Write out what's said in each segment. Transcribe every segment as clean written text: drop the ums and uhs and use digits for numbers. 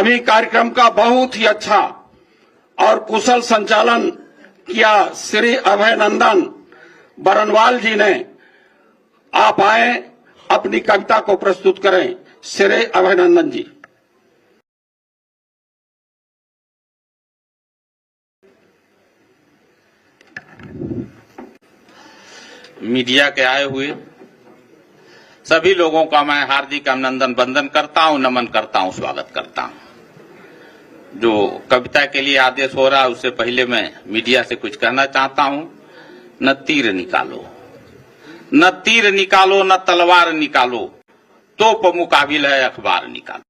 अभी कार्यक्रम का बहुत ही अच्छा और कुशल संचालन किया श्री अभयनंदन बरनवाल जी ने। आप आए, अपनी कविता को प्रस्तुत करें। श्री अभयनंदन जी। मीडिया के आए हुए सभी लोगों का मैं हार्दिक अभिनंदन वंदन करता हूं, नमन करता हूं, स्वागत करता हूं। जो कविता के लिए आदेश हो रहा है उससे पहले मैं मीडिया से कुछ कहना चाहता हूं। न तीर निकालो, न तीर निकालो, न तलवार निकालो, तोप मुकाबिल है अखबार निकालो।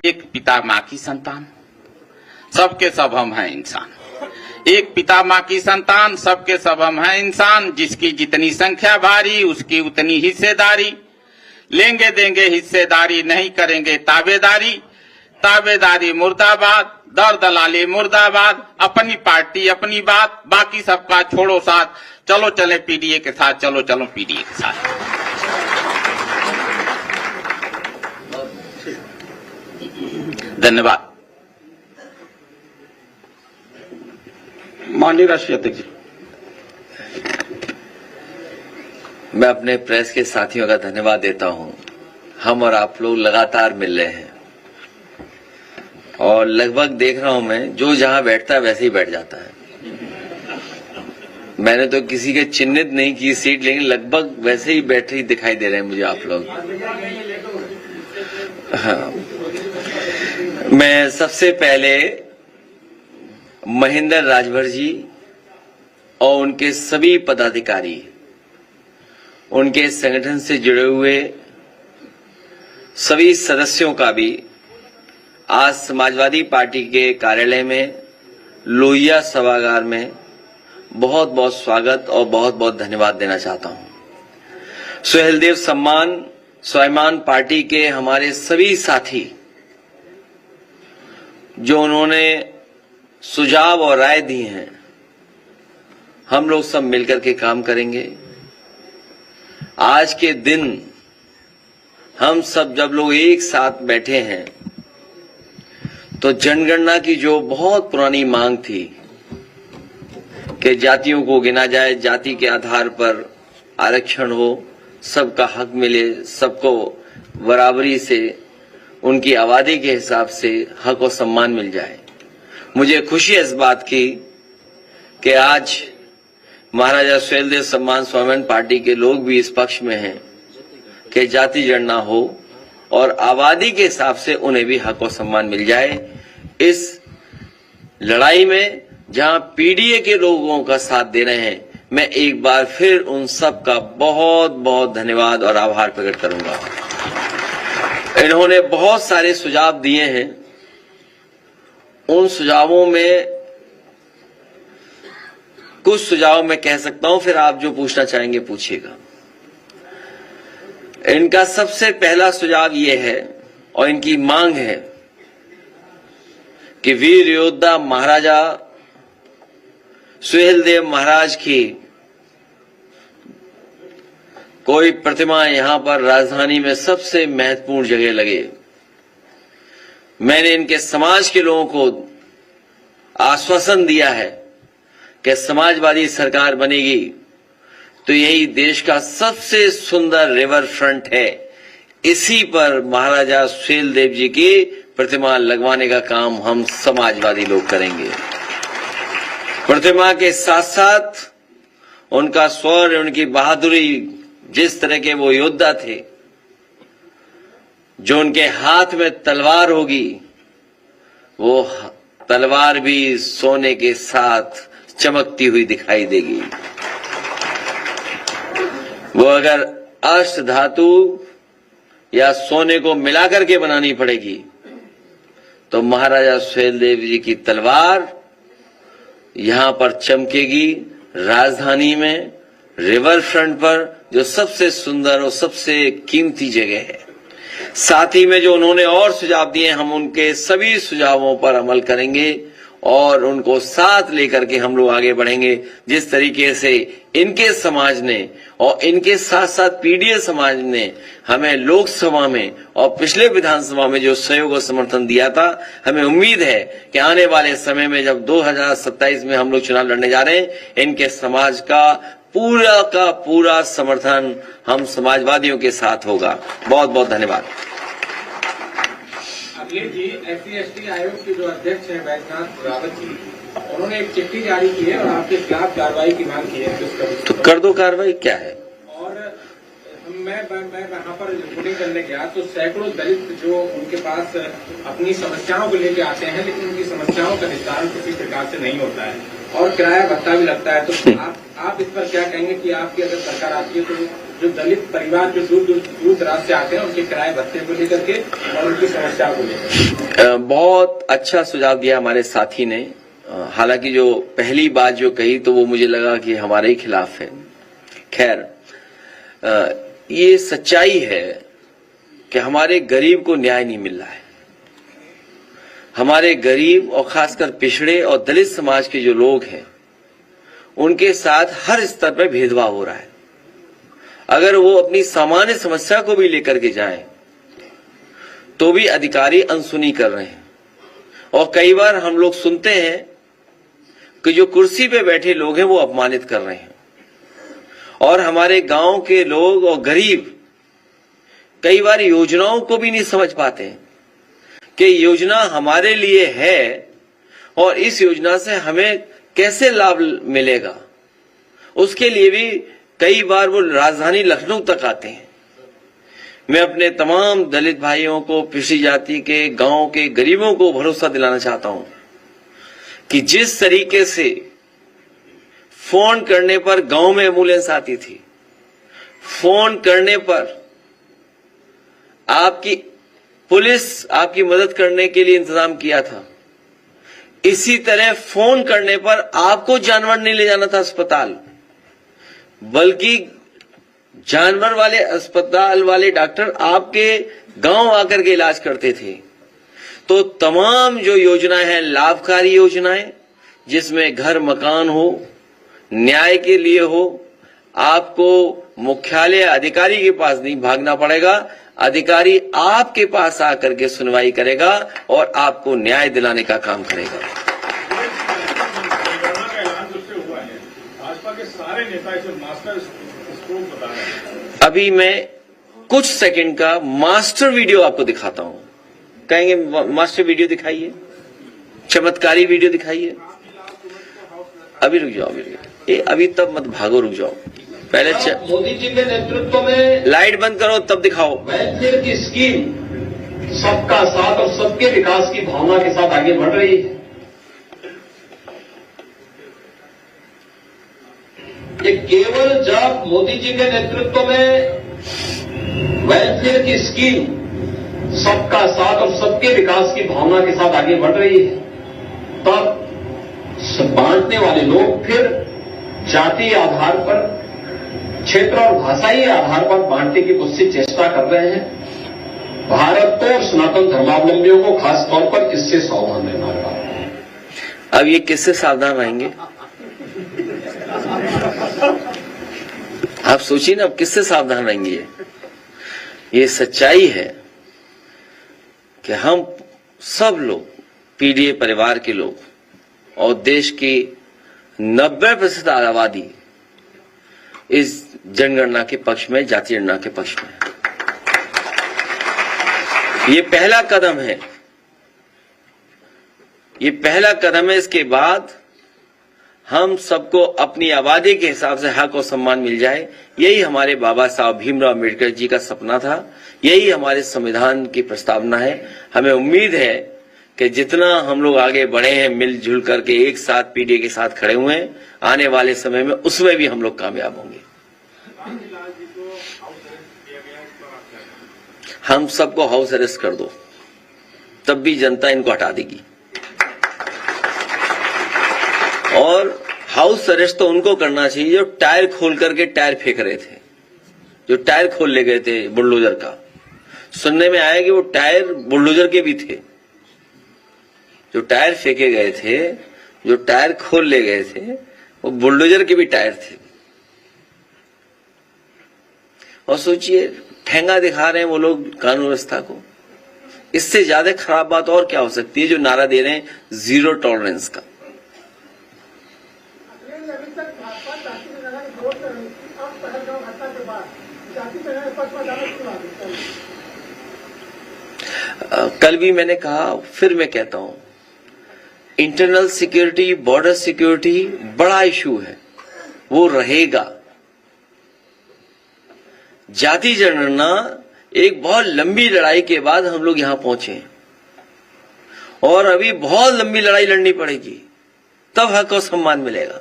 एक पिता माँ की संतान, सबके सब हम हैं इंसान। एक पिता माँ की संतान, सबके सब हम हैं इंसान। जिसकी जितनी संख्या भारी, उसकी उतनी हिस्सेदारी। लेंगे देंगे हिस्सेदारी, नहीं करेंगे ताबेदारी। ताबेदारी मुर्दाबाद, दर दलाली मुर्दाबाद। अपनी पार्टी अपनी बात, बाकी सबका छोड़ो साथ। चलो चले पीडीए के साथ, चलो चलो पीडीए के साथ। धन्यवाद। माननीय राष्ट्रीय अध्यक्ष जी। मैं अपने प्रेस के साथियों का धन्यवाद देता हूं। हम और आप लोग लगातार मिल रहे हैं और लगभग देख रहा हूं मैं, जो जहां बैठता है वैसे ही बैठ जाता है। मैंने तो किसी के चिन्हित नहीं की सीट, लेकिन लगभग वैसे ही बैठे ही दिखाई दे रहे हैं मुझे आप लोग। हाँ। मैं सबसे पहले महेंद्र राजभर जी और उनके सभी पदाधिकारी, उनके संगठन से जुड़े हुए सभी सदस्यों का भी आज समाजवादी पार्टी के कार्यालय में लोहिया सभागार में बहुत बहुत स्वागत और बहुत बहुत धन्यवाद देना चाहता हूं। सुहेलदेव सम्मान स्वाभिमान पार्टी के हमारे सभी साथी जो उन्होंने सुझाव और राय दी हैं, हम लोग सब मिलकर के काम करेंगे। आज के दिन हम सब जब लोग एक साथ बैठे हैं तो जनगणना की जो बहुत पुरानी मांग थी कि जातियों को गिना जाए, जाति के आधार पर आरक्षण हो, सबका हक मिले, सबको बराबरी से उनकी आबादी के हिसाब से हक और सम्मान मिल जाए। मुझे खुशी है इस बात की कि आज महाराजा सुहेलदेव सम्मान स्वाभिमान पार्टी के लोग भी इस पक्ष में हैं कि जाति गणना हो और आबादी के हिसाब से उन्हें भी हक और सम्मान मिल जाए। इस लड़ाई में जहां पीडीए के लोगों का साथ दे रहे हैं, मैं एक बार फिर उन सब का बहुत बहुत धन्यवाद और आभार प्रकट करूंगा। इन्होंने बहुत सारे सुझाव दिए हैं। उन सुझावों में कुछ सुझाव मैं कह सकता हूं, फिर आप जो पूछना चाहेंगे पूछिएगा। इनका सबसे पहला सुझाव ये है और इनकी मांग है कि वीर योद्धा महाराजा सुहेलदेव महाराज की कोई प्रतिमा यहां पर राजधानी में सबसे महत्वपूर्ण जगह लगे। मैंने इनके समाज के लोगों को आश्वासन दिया है कि समाजवादी सरकार बनेगी तो यही देश का सबसे सुंदर रिवर फ्रंट है, इसी पर महाराजा सुहेलदेव जी की प्रतिमा लगवाने का काम हम समाजवादी लोग करेंगे। प्रतिमा के साथ साथ उनका शौर्य, उनकी बहादुरी, जिस तरह के वो योद्धा थे, जो उनके हाथ में तलवार होगी, वो तलवार भी सोने के साथ चमकती हुई दिखाई देगी। वो अगर अष्ट धातु या सोने को मिलाकर के बनानी पड़ेगी तो महाराजा सुहेलदेव जी की तलवार यहां पर चमकेगी राजधानी में रिवर फ्रंट पर जो सबसे सुंदर और सबसे कीमती जगह है। साथ ही में जो उन्होंने और सुझाव दिए, हम उनके सभी सुझावों पर अमल करेंगे और उनको साथ लेकर के हम लोग आगे बढ़ेंगे। जिस तरीके से इनके समाज ने और इनके साथ साथ पीडीए समाज ने हमें लोकसभा में और पिछले विधानसभा में जो सहयोग और समर्थन दिया था, हमें उम्मीद है कि आने वाले समय में जब 2027 में हम लोग चुनाव लड़ने जा रहे हैं, इनके समाज का पूरा समर्थन हम समाजवादियों के साथ होगा। बहुत बहुत धन्यवाद। अखिलेश जी, SC/ST आयोग के जो अध्यक्ष हैं बैजनाथ रावत जी, उन्होंने एक चिट्ठी जारी की है और आपके खिलाफ कार्रवाई की मांग की है। तो कर दो कार्रवाई, क्या है। और मैं वहाँ पर रिपोर्टिंग करने गया तो सैकड़ों दलित जो उनके पास अपनी समस्याओं को लेकर आते हैं, लेकिन उनकी समस्याओं का निस्तारण किसी प्रकार से नहीं होता है और किराया भत्ता भी लगता है। तो आप इस पर क्या कहेंगे कि आपकी अगर सरकार आती है तो जो दलित परिवार जो दूर दराज से आते हैं उनके किराए भत्ते को लेकर के और उनकी समस्या को लेकर। बहुत अच्छा सुझाव दिया हमारे साथी ने। हालांकि जो पहली बात जो कही तो वो मुझे लगा कि हमारे ही खिलाफ है। खैर, ये सच्चाई है कि हमारे गरीब को न्याय नहीं मिल रहा है। हमारे गरीब और खासकर पिछड़े और दलित समाज के जो लोग हैं, उनके साथ हर स्तर पर भेदभाव हो रहा है। अगर वो अपनी सामान्य समस्या को भी लेकर के जाएं, तो भी अधिकारी अनसुनी कर रहे हैं। और कई बार हम लोग सुनते हैं कि जो कुर्सी पे बैठे लोग हैं वो अपमानित कर रहे हैं। और हमारे गांव के लोग और गरीब कई बार योजनाओं को भी नहीं समझ पाते हैं कि योजना हमारे लिए है और इस योजना से हमें कैसे लाभ मिलेगा। उसके लिए भी कई बार वो राजधानी लखनऊ तक आते हैं। मैं अपने तमाम दलित भाइयों को, पिछड़ी जाति के, गांव के गरीबों को भरोसा दिलाना चाहता हूं कि जिस तरीके से फोन करने पर गांव में एम्बुलेंस आती थी, फोन करने पर आपकी पुलिस आपकी मदद करने के लिए इंतजाम किया था, इसी तरह फोन करने पर आपको जानवर नहीं ले जाना था अस्पताल, बल्कि जानवर वाले अस्पताल वाले डॉक्टर आपके गांव आकर के इलाज करते थे। तो तमाम जो योजनाएं हैं लाभकारी योजनाएं, जिसमें घर मकान हो, न्याय के लिए हो, आपको मुख्यालय अधिकारी के पास नहीं भागना पड़ेगा, अधिकारी आपके पास आकर के सुनवाई करेगा और आपको न्याय दिलाने का काम करेगा। भाजपा के सारे नेता इसे मास्टर स्ट्रोक बता रहे हैं। अभी मैं कुछ सेकंड का मास्टर वीडियो आपको दिखाता हूं। कहेंगे मास्टर वीडियो दिखाइए, चमत्कारी वीडियो दिखाइए। अभी रुक जाओ, अभी तब मत भागो, रुक जाओ। पहले मोदी जी के नेतृत्व में लाइट बंद करो तब दिखाओ। वेलफेयर की स्कीम सबका साथ और सबके विकास की भावना के साथ आगे बढ़ रही है। ये केवल जब मोदी जी के नेतृत्व में वेलफेयर की स्कीम सबका साथ और सबके विकास की भावना के साथ आगे बढ़ रही है, तब बांटने वाले लोग फिर जातीय आधार पर, क्षेत्र और भाषाई आधार पर बांटने की कुछ चेष्टा कर रहे हैं। भारत को और सनातन धर्मावलंबियों को खास तौर पर इससे सावधान रहना होगा। अब ये किससे सावधान रहेंगे? आप सोचिए ना, अब किससे सावधान रहेंगे? ये सच्चाई है कि हम सब लोग, पीडीए परिवार के लोग और देश की 90% आबादी इस जनगणना के पक्ष में, जातीय जनगणना के पक्ष में। ये पहला कदम है, ये पहला कदम है। इसके बाद हम सबको अपनी आबादी के हिसाब से हक और सम्मान मिल जाए, यही हमारे बाबा साहब भीमराव अम्बेडकर जी का सपना था, यही हमारे संविधान की प्रस्तावना है। हमें उम्मीद है कि जितना हम लोग आगे बढ़े हैं, मिलजुल करके एक साथ पीडीए के साथ खड़े हुए हैं, आने वाले समय में उसमें भी हम लोग कामयाब होंगे। हम सबको हाउस अरेस्ट कर दो, तब भी जनता इनको हटा देगी। और हाउस अरेस्ट तो उनको करना चाहिए जो टायर खोल करके टायर फेंक रहे थे, जो टायर खोल ले गए थे बुलडोजर का। सुनने में आया कि वो टायर बुलडोजर के भी थे, जो टायर फेंके गए थे, जो टायर खोल ले गए थे, वो बुलडोजर के भी टायर थे। और सोचिए, ठेंगा दिखा रहे हैं वो लोग कानून व्यवस्था को। इससे ज्यादा खराब बात और क्या हो सकती है जो नारा दे रहे हैं जीरो टॉलरेंस का। कल भी मैंने कहा, फिर मैं कहता हूं, इंटरनल सिक्योरिटी, बॉर्डर सिक्योरिटी बड़ा इशू है, वो रहेगा। जाति जनगणना एक बहुत लंबी लड़ाई के बाद हम लोग यहां पहुंचे और अभी बहुत लंबी लड़ाई लड़नी पड़ेगी, तब हक और सम्मान मिलेगा।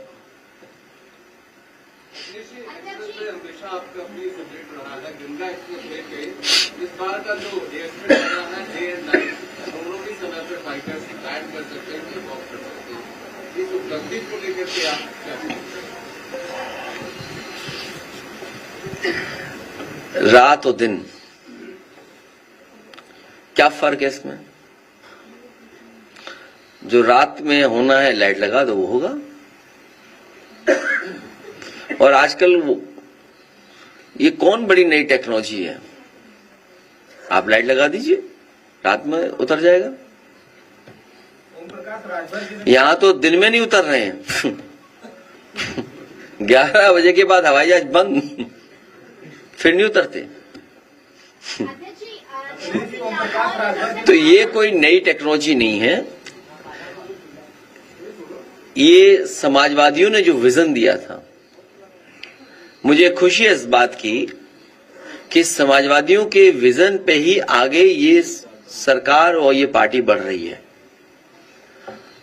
इस बार का जो एयरस्ट्रिप लगा है, डे एंड नाइट दोनों भी समय पर फाइटर्स गाइड कर सकते हैं, वॉक कर सकते हैं। इस उपलब्धि को लेकर के आप क्या, रात और दिन क्या फर्क है इसमें? जो रात में होना है लाइट लगा दो, वो होगा। और आजकल ये कौन बड़ी नई टेक्नोलॉजी है, आप लाइट लगा दीजिए, रात में उतर जाएगा। यहां तो दिन में नहीं उतर रहे हैं 11 बजे के बाद हवाई जहाज बंद, फिर नहीं उतरते। तो ये कोई नई टेक्नोलॉजी नहीं है, ये समाजवादियों ने जो विजन दिया था। मुझे खुशी है इस बात की कि समाजवादियों के विजन पे ही आगे ये सरकार और ये पार्टी बढ़ रही है।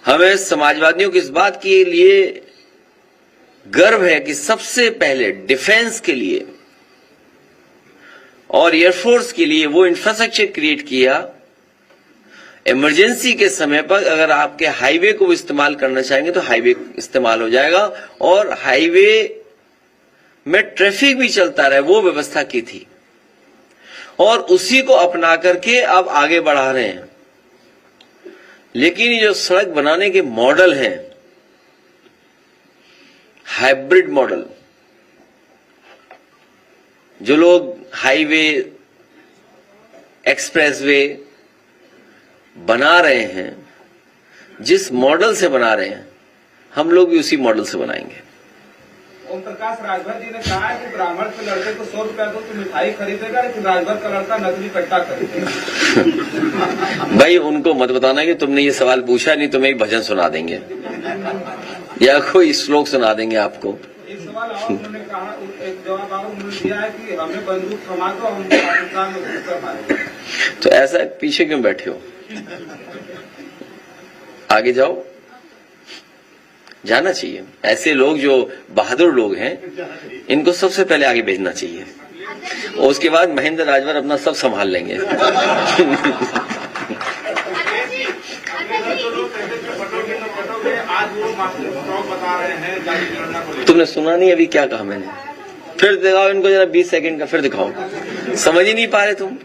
हमें समाजवादियों की इस बात के लिए गर्व है कि सबसे पहले डिफेंस के लिए और एयरफोर्स के लिए वो इंफ्रास्ट्रक्चर क्रिएट किया। इमरजेंसी के समय पर अगर आपके हाईवे को इस्तेमाल करना चाहेंगे तो हाईवे इस्तेमाल हो जाएगा, और हाईवे में ट्रैफिक भी चलता रहे, वो व्यवस्था की थी। और उसी को अपना करके अब आगे बढ़ा रहे हैं। लेकिन ये जो सड़क बनाने के मॉडल हैं, हाइब्रिड मॉडल, जो लोग हाईवे, एक्सप्रेसवे बना रहे हैं, जिस मॉडल से बना रहे हैं, हम लोग भी उसी मॉडल से बनाएंगे। ओम प्रकाश राजभर जी ने कहा है कि ब्राह्मण के लड़के को 100 रुपया दो तो मिठाई खरीदेगा, लेकिन राजभर का लड़का नकली कट्टा खरीदेगा। भाई उनको मत बताना कि तुमने ये सवाल पूछा, नहीं तुम्हें एक भजन सुना देंगे या कोई श्लोक सुना देंगे आपको। एक सवाल और उन्होंने कहा, एक जवाब और उन्होंने दिया है कि हमें बंदूक थमा दो, हम पाकिस्तान में घुसकर मारेंगे। तो ऐसा पीछे क्यों बैठे हो, आगे जाओ, जाना चाहिए। ऐसे लोग जो बहादुर लोग हैं, इनको सबसे पहले आगे भेजना चाहिए, और उसके बाद महेंद्र राजभर अपना सब संभाल लेंगे। तुमने सुना नहीं अभी क्या कहा मैंने? फिर दिखाओ इनको जरा 20 सेकंड का, फिर दिखाओ। समझ ही नहीं पा रहे तुम।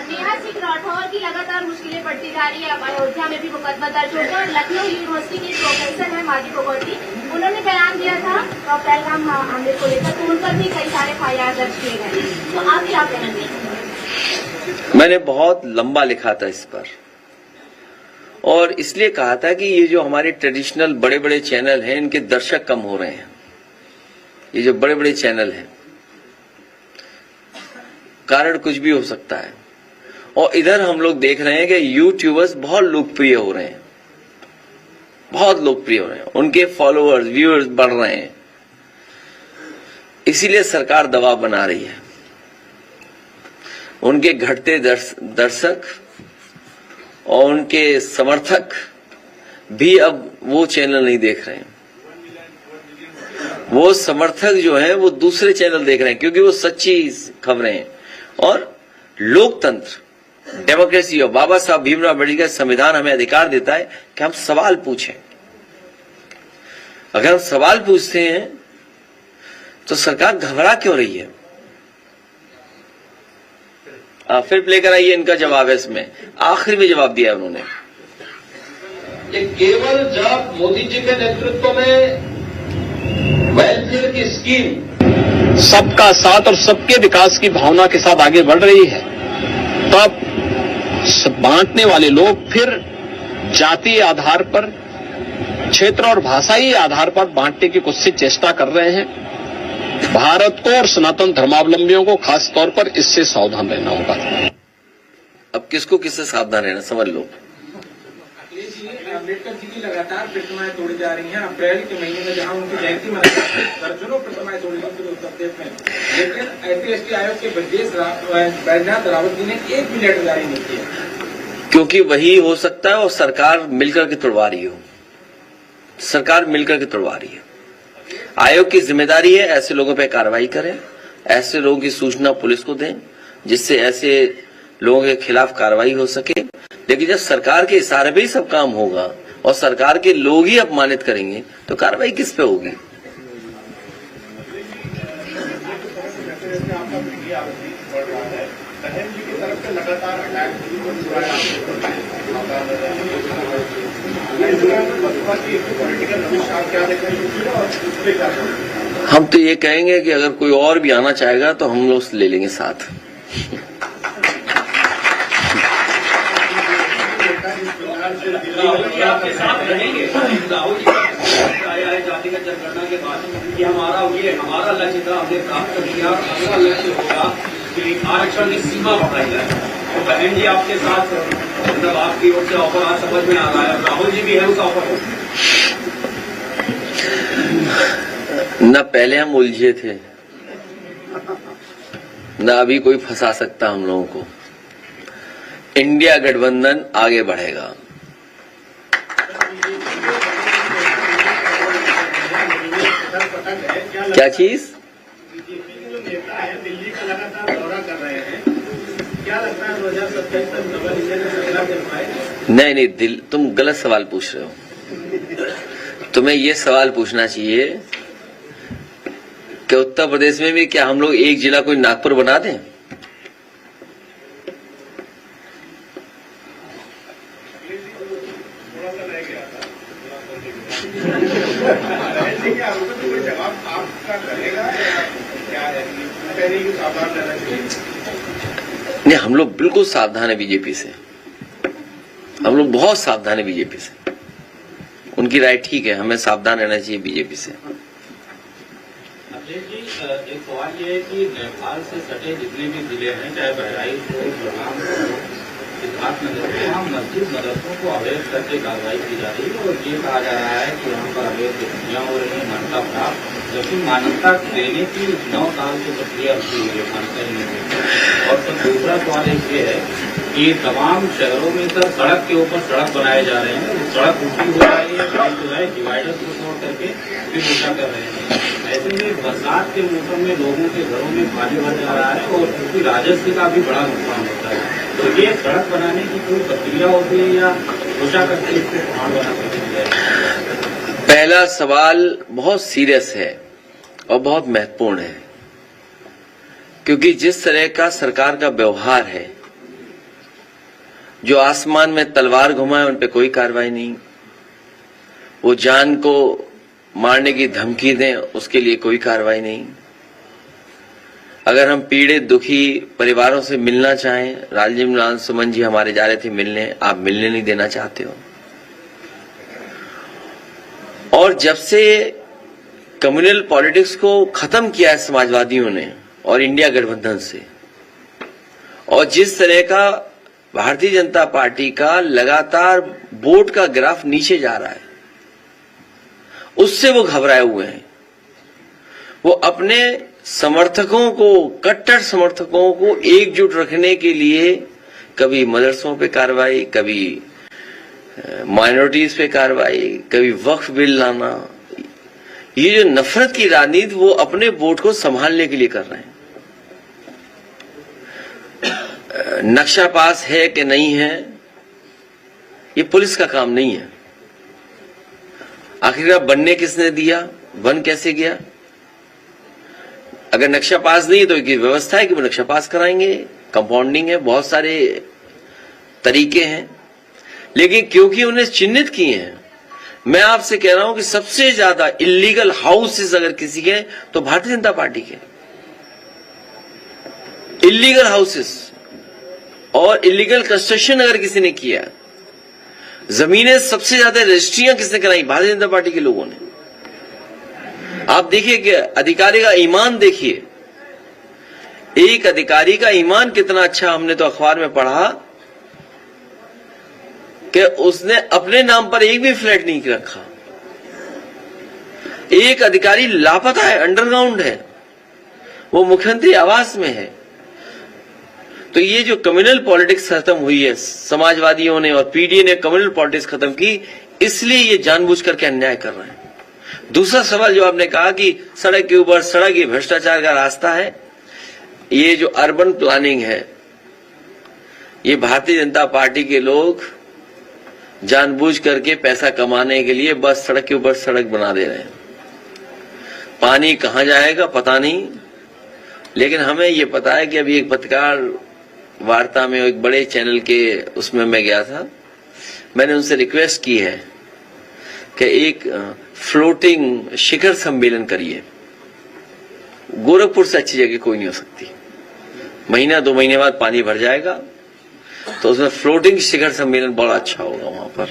नेहा सिंह राठौर की लगातार मुश्किलें बढ़ती जा रही है। अयोध्या में भी मुकदमा दर्ज हो गया और लखनऊ यूनिवर्सिटी के प्रोफेसर हैं माजी भगवती, उन्होंने बयान दिया था पहलगाम हमले को लेकर, तो उन पर भी कई सारे FIR दर्ज किए गए। तो आप क्या कहेंगे? मैंने बहुत लंबा लिखा था इस पर, और इसलिए कहा था कि ये जो हमारे ट्रेडिशनल बड़े बड़े चैनल हैं, इनके दर्शक कम हो रहे हैं। ये जो बड़े बड़े चैनल हैं, कारण कुछ भी हो सकता है। और इधर हम लोग देख रहे हैं कि यूट्यूबर्स बहुत लोकप्रिय हो रहे हैं, बहुत लोकप्रिय हो रहे हैं, उनके फॉलोअर्स, व्यूअर्स बढ़ रहे हैं। इसीलिए सरकार दबाव बना रही है। उनके घटते दर्शक और उनके समर्थक भी अब वो चैनल नहीं देख रहे हैं। वो समर्थक जो हैं वो दूसरे चैनल देख रहे हैं, क्योंकि वो सच्ची खबरें हैं। और लोकतंत्र, डेमोक्रेसी और बाबा साहब भीमराव अम्बेडकर संविधान हमें अधिकार देता है कि हम सवाल पूछें, अगर हम सवाल पूछते हैं तो सरकार घबरा क्यों रही है? फिर प्ले कराइए, इनका जवाब है इसमें, आखिर में जवाब दिया उन्होंने। ये केवल जब मोदी जी के नेतृत्व में वेलफेयर की स्कीम सबका साथ और सबके विकास की भावना के साथ आगे बढ़ रही है, तब बांटने वाले लोग फिर जातीय आधार पर, क्षेत्र और भाषाई आधार पर बांटने की कुछ चेष्टा कर रहे हैं। भारत को और सनातन धर्मावलंबियों को खास तौर पर इससे सावधान रहना होगा। अब किसको किससे सावधान रहना, समझ लो। अम्बेडकर जी की लगातार प्रतिमाएं तोड़ी जा रही हैं। अप्रैल के महीने में जहां उनकी जयंती मनाई जाती है, दर्जनों प्रतिमाएं तोड़ी गई थी उत्तर प्रदेश में, लेकिन SC/ST आयोग के ब्रजेश बैजनाथ रावत जी ने एक भी लेटर जारी नहीं किया। क्योंकि वही हो सकता है और सरकार मिलकर के तोड़वा रही हो, सरकार मिलकर के तोड़वा रही है। आयोग की जिम्मेदारी है ऐसे लोगों पर कार्रवाई करें, ऐसे लोगों की सूचना पुलिस को दें जिससे ऐसे लोगों के खिलाफ कार्रवाई हो सके। लेकिन जब सरकार के इशारे पे ही सब काम होगा और सरकार के लोग ही अपमानित करेंगे तो कार्रवाई किस पे होगी? हम तो ये कहेंगे कि अगर कोई और भी आना चाहेगा तो हम लोग ले लेंगे साथ। आपके साथ रहेंगे। राहुल जी आया है जातिगत जनगणना के बाद कि हमारा लक्ष्य था, हमने प्राप्त किया, अगला लक्ष्य होगा कि आरक्षण की सीमा बढ़ाई जाए। तो बहन जी आपके साथ, मतलब आपकी ओर से ऑफर आज समझ में आ रहा है, राहुल जी भी है उस ऑफर को? न पहले हम उलझे थे, न अभी कोई फंसा सकता हम लोगों को। इंडिया गठबंधन आगे बढ़ेगा। क्या चीज? दिल्ली का लगातार दौरा कर रहे हैं, क्या लगता है 2027 तक नगर निगम में फैसला कर पाएंगे? नहीं, तुम गलत सवाल पूछ रहे हो। तुम्हें ये सवाल पूछना चाहिए कि उत्तर प्रदेश में भी क्या हम लोग एक जिला कोई नागपुर बना दें? जवाब आपका करेगा या क्या है? पहले ही सावधान रहना चाहिए। नहीं, हम लोग बिल्कुल सावधान है बीजेपी से, हम लोग बहुत सावधान है बीजेपी से। उनकी राय ठीक है, हमें सावधान रहना चाहिए बीजेपी से। अजय जी, एक सवाल ये है कि नेपाल से सटे जितने भी जिले हैं, चाहे बहराइच हो, बलराम हो, सिद्धार्थनगर हो, वहाँ मस्जिद मदरसों को अवैध करके कार्रवाई की जा रही है और ये कहा जा रहा है कि यहाँ पर अवैध गतिविधियाँ हो रही है, मान्यता प्राप्त, जबकि मान्यता देने की 9 साल की प्रक्रिया शुरू हुई है, मान्यता ही नहीं। और फिर दूसरा सवाल एक ये है कि तमाम शहरों में सर सड़क के ऊपर सड़क बनाए जा रहे हैं, सड़क उल्टी हो रही है, जो है डिवाइडर को तोड़ करके फिर उल्टा कर रहे हैं। ऐसे में बरसात के मौसम में लोगों के घरों में पानी भर जा रहा है और उसकी राजस्व का भी बड़ा नुकसान होता है। तो ये सड़क बनाने की कोई प्रक्रिया होती है या उल्टा करके इसको पहाड़ बना सकती है? पहला सवाल बहुत सीरियस है और बहुत महत्वपूर्ण है, क्योंकि जिस तरह का सरकार का व्यवहार है, जो आसमान में तलवार घुमाए उन पे कोई कार्रवाई नहीं, वो जान को मारने की धमकी दें उसके लिए कोई कार्रवाई नहीं। अगर हम पीड़ित दुखी परिवारों से मिलना चाहें, राजीव लाल सुमन जी हमारे जा रहे थे मिलने, आप मिलने नहीं देना चाहते हो। और जब से कम्युनल पॉलिटिक्स को खत्म किया है समाजवादियों ने और इंडिया गठबंधन से, और जिस तरह का भारतीय जनता पार्टी का लगातार वोट का ग्राफ नीचे जा रहा है, उससे वो घबराए हुए हैं। वो अपने समर्थकों को, कट्टर समर्थकों को एकजुट रखने के लिए कभी मदरसों पे कार्रवाई, कभी माइनॉरिटीज पे कार्रवाई, कभी वक्फ बिल लाना, ये जो नफरत की राजनीति वो अपने वोट को संभालने के लिए कर रहे हैं। नक्शा पास है कि नहीं है, ये पुलिस का काम नहीं है। आखिरकार बनने किसने दिया, बन कैसे गया? अगर नक्शा पास नहीं तो एक व्यवस्था है कि वो नक्शा पास कराएंगे, कंपाउंडिंग है, बहुत सारे तरीके हैं, लेकिन क्योंकि उन्हें चिन्हित किए हैं, मैं आपसे कह रहा हूं कि सबसे ज्यादा इलीगल हाउसेस अगर किसी के तो भारतीय जनता पार्टी के इलीगल हाउसेस और इलीगल कंस्ट्रक्शन अगर किसी ने किया, जमीनें सबसे ज्यादा रजिस्ट्रियां किसने कराई? भारतीय जनता पार्टी के लोगों ने। आप देखिए कि अधिकारी का ईमान देखिए, एक अधिकारी का ईमान कितना अच्छा, हमने तो अखबार में पढ़ा कि उसने अपने नाम पर एक भी फ्लैट नहीं रखा। एक अधिकारी लापता है, अंडरग्राउंड है, वो मुख्यमंत्री आवास में है। तो ये जो कम्युनल पॉलिटिक्स खत्म हुई है, समाजवादियों ने और पीडीए ने कम्युनल पॉलिटिक्स खत्म की, इसलिए ये जानबूझ करके अन्याय कर रहे हैं। दूसरा सवाल जो आपने कहा कि सड़क के ऊपर सड़क ये भ्रष्टाचार का रास्ता है, ये जो अर्बन प्लानिंग है, ये भारतीय जनता पार्टी के लोग जानबूझ करके पैसा कमाने के लिए बस सड़क के ऊपर सड़क बना दे रहे हैं। पानी कहां जाएगा पता नहीं, लेकिन हमें ये पता है कि अभी एक पत्रकार वार्ता में एक बड़े चैनल के उसमें मैं गया था, मैंने उनसे रिक्वेस्ट की है कि एक फ्लोटिंग शिखर सम्मेलन करिए। गोरखपुर से अच्छी जगह कोई नहीं हो सकती। महीना 2 महीने बाद पानी भर जाएगा, तो उसमें फ्लोटिंग शिखर सम्मेलन बड़ा अच्छा होगा वहां पर।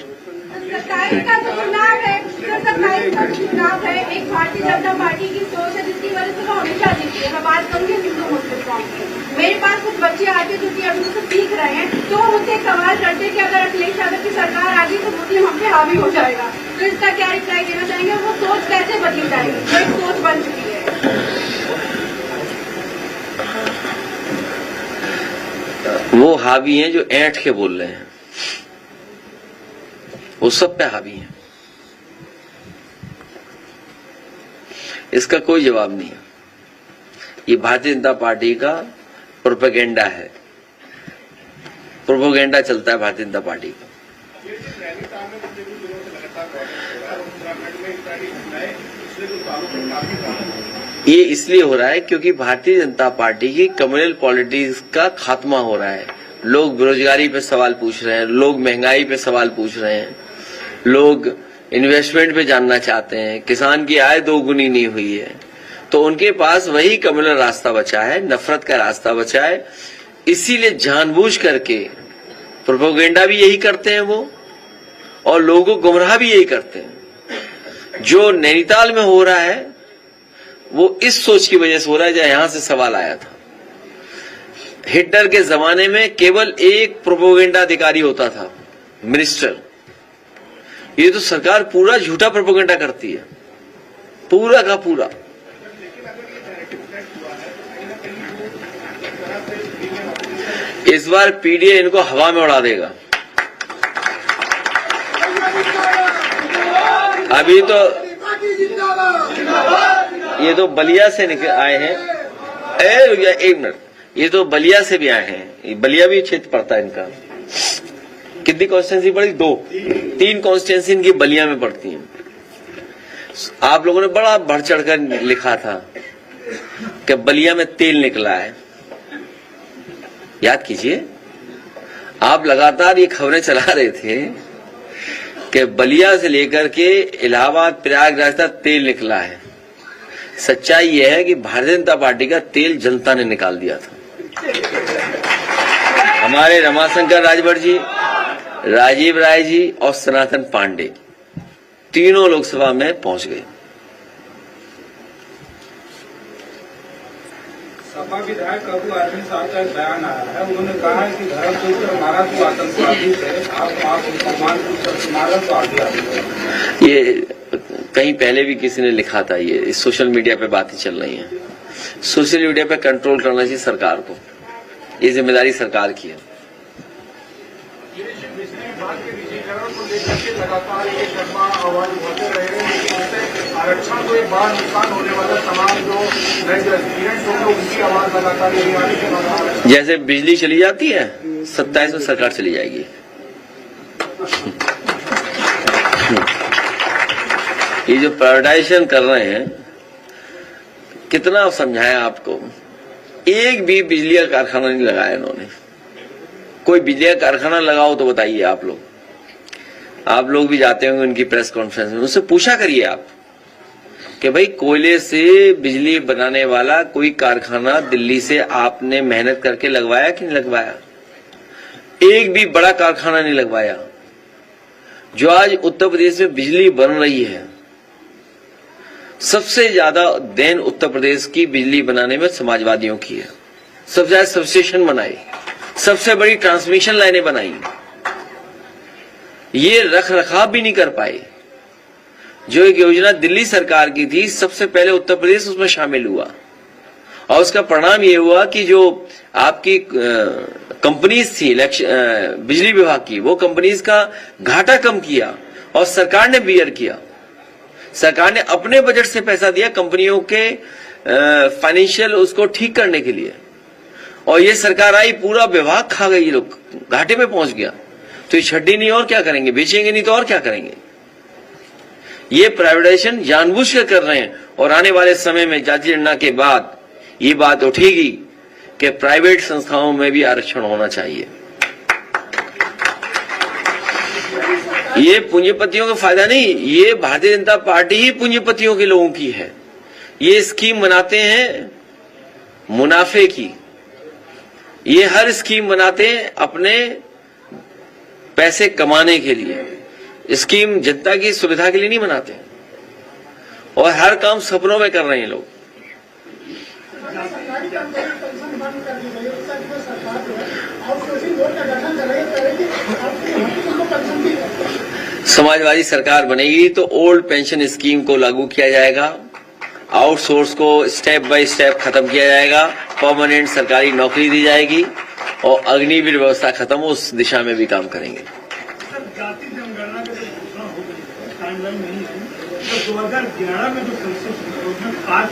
27 का तो चुनाव है, 27 का चुनाव है, एक भारतीय जनता पार्टी की सोच है जिसकी वजह से वो हमेशा जीती है। मैं बात करूंगी हिंदू मुस्लिम कौम की। मेरे पास कुछ बच्चे आते जो कि अभी से सीख रहे हैं, तो वो मुझसे एक सवाल करते हैं कि अगर अखिलेश यादव की सरकार आ गई तो मुस्लिम हम पे हावी हो जाएगा, तो इसका क्या रिप्लाई देना चाहेंगे? वो सोच कैसे बदली जाएगी? वो एक सोच बन चुकी है। वो हावी हैं जो ऐंठ के बोल रहे हैं, वो सब पे हावी हैं, इसका कोई जवाब नहीं है। ये भारतीय जनता पार्टी का प्रोपेगेंडा है, प्रोपेगेंडा चलता है भारतीय जनता पार्टी का। ये इसलिए हो रहा है क्योंकि भारतीय जनता पार्टी की कम्युनल पॉलिटिक्स का खात्मा हो रहा है। लोग बेरोजगारी पे सवाल पूछ रहे हैं, लोग महंगाई पे सवाल पूछ रहे हैं, लोग इन्वेस्टमेंट पे जानना चाहते हैं, किसान की आय 2 गुनी नहीं हुई है, तो उनके पास वही कम्युनल रास्ता बचा है, नफरत का रास्ता बचा है। इसीलिए जानबूझ करके प्रोपेगेंडा भी यही करते हैं वो, और लोगों को गुमराह भी यही करते हैं। जो नैनीताल में हो रहा है वो इस सोच की वजह से हो रहा है, जहां यहां से सवाल आया था। हिटलर के जमाने में केवल एक प्रोपेगेंडा अधिकारी होता था, मिनिस्टर। ये तो सरकार पूरा झूठा प्रोपेगेंडा करती है, पूरा का पूरा। इस बार पीडीए इनको हवा में उड़ा देगा। अभी तो ये तो बलिया से निकल आए हैं, एक मिनट, ये तो बलिया से भी आए हैं, बलिया भी क्षेत्र पड़ता है इनका। कितनी कॉन्स्टिट्यूंसी पड़ी? 3 कॉन्स्टिट्यूंसी इनकी बलिया में पड़ती हैं। आप लोगों ने बड़ा बढ़ चढ़कर लिखा था कि बलिया में तेल निकला है। याद कीजिए, आप लगातार ये खबरें चला रहे थे कि बलिया से लेकर के इलाहाबाद प्रयागराज तक तेल निकला है। सच्चाई यह है कि भारतीय जनता पार्टी का तेल जनता ने निकाल दिया था। हमारे रमाशंकर राजभर जी, राजीव राय जी और सनातन पांडे तीनों लोकसभा में पहुंच गए। सपा विधायक अबू आजमी साहब का एक बयान आया है, उन्होंने कहा है कि धर्म के ऊपर हमारा तो आतंकवादी है, आप मुसलमान के ऊपर हमारा तो आतंकवादी। ये कहीं पहले भी किसी ने लिखा था, ये सोशल मीडिया पे बातें चल रही हैं। सोशल मीडिया पे कंट्रोल करना चाहिए सरकार को, ये जिम्मेदारी सरकार की है। लगातार ये शर्मा आवाज उठाते रहे हैं, लेकिन इससे आरक्षण को एक बड़ा नुकसान होने वाला, तमाम जो नए एस्पिरेंट्स होंगे उनकी आवाज लगातार यही आ रही है। जैसे बिजली चली जाती है, 27 में सरकार चली जाएगी। ये जो प्राइवेटाइजेशन कर रहे हैं, कितना समझाएं आपको, एक भी बिजली का कारखाना नहीं लगाया इन्होंने। कोई बिजली का कारखाना लगाओ तो बताइए। आप लोग भी जाते होंगे उनकी प्रेस कॉन्फ्रेंस में, उनसे पूछा करिए आप कि भाई कोयले से बिजली बनाने वाला कोई कारखाना दिल्ली से आपने मेहनत करके लगवाया कि नहीं लगवाया? एक भी बड़ा कारखाना नहीं लगवाया। जो आज उत्तर प्रदेश में बिजली बन रही है, सबसे ज्यादा देन उत्तर प्रदेश की बिजली बनाने में समाजवादियों की है। सबसे ज्यादा सबस्टेशन बनाए, सबसे बड़ी ट्रांसमिशन लाइनें बनाई, ये रख रखाव भी नहीं कर पाए। जो एक योजना दिल्ली सरकार की थी, सबसे पहले उत्तर प्रदेश उसमें शामिल हुआ, और उसका परिणाम ये हुआ कि जो आपकी कंपनीज थी बिजली विभाग की, वो कंपनीज का घाटा कम किया और सरकार ने बियर किया। सरकार ने अपने बजट से पैसा दिया कंपनियों के फाइनेंशियल उसको ठीक करने के लिए, और ये सरकार आई, पूरा विभाग खा गई, ये लोग घाटे में पहुंच गया। तो ये छड्डी नहीं और क्या करेंगे, बेचेंगे नहीं तो और क्या करेंगे। ये प्राइवेटाइजेशन जानबूझ कर रहे हैं, और आने वाले समय में जाति जनगणना के बाद ये बात उठेगी कि प्राइवेट संस्थाओं में भी आरक्षण होना चाहिए। ये पूंजीपतियों का फायदा नहीं, ये भारतीय जनता पार्टी ही पूंजीपतियों के लोगों की है। ये स्कीम बनाते हैं मुनाफे की, ये हर स्कीम बनाते हैं अपने पैसे कमाने के लिए। स्कीम जनता की सुविधा के लिए नहीं बनाते, और हर काम सपनों में कर रहे हैं लोग। समाजवादी सरकार बनेगी तो ओल्ड पेंशन स्कीम को लागू किया जाएगा, आउटसोर्स को स्टेप बाय स्टेप खत्म किया जाएगा, परमानेंट सरकारी नौकरी दी जाएगी, और अग्निवीर व्यवस्था खत्म हो, उस दिशा में भी काम करेंगे। जाति जनगणना का जो घोषणा हो गई, टाइमलाइन नहीं है, तो 2011 में जो सेंसस आज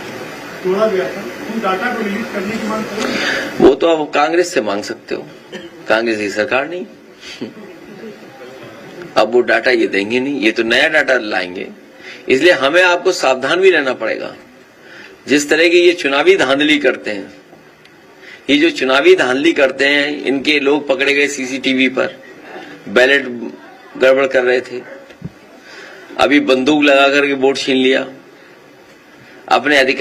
जोड़ा गया था, उन डाटा को रिलीज करने की मांग करेंगे? वो तो आप कांग्रेस से मांग सकते हो, कांग्रेस की सरकार नहीं। अब वो डाटा ये देंगे नहीं, ये तो नया डाटा लाएंगे। इसलिए हमें आपको सावधान भी रहना पड़ेगा। जिस तरह की ये चुनावी धांधली करते हैं, ये जो चुनावी धांधली करते हैं, इनके लोग पकड़े गए सीसीटीवी पर, बैलेट गड़बड़ कर रहे थे, अभी बंदूक लगा करके वोट छीन लिया, अपने अधिकार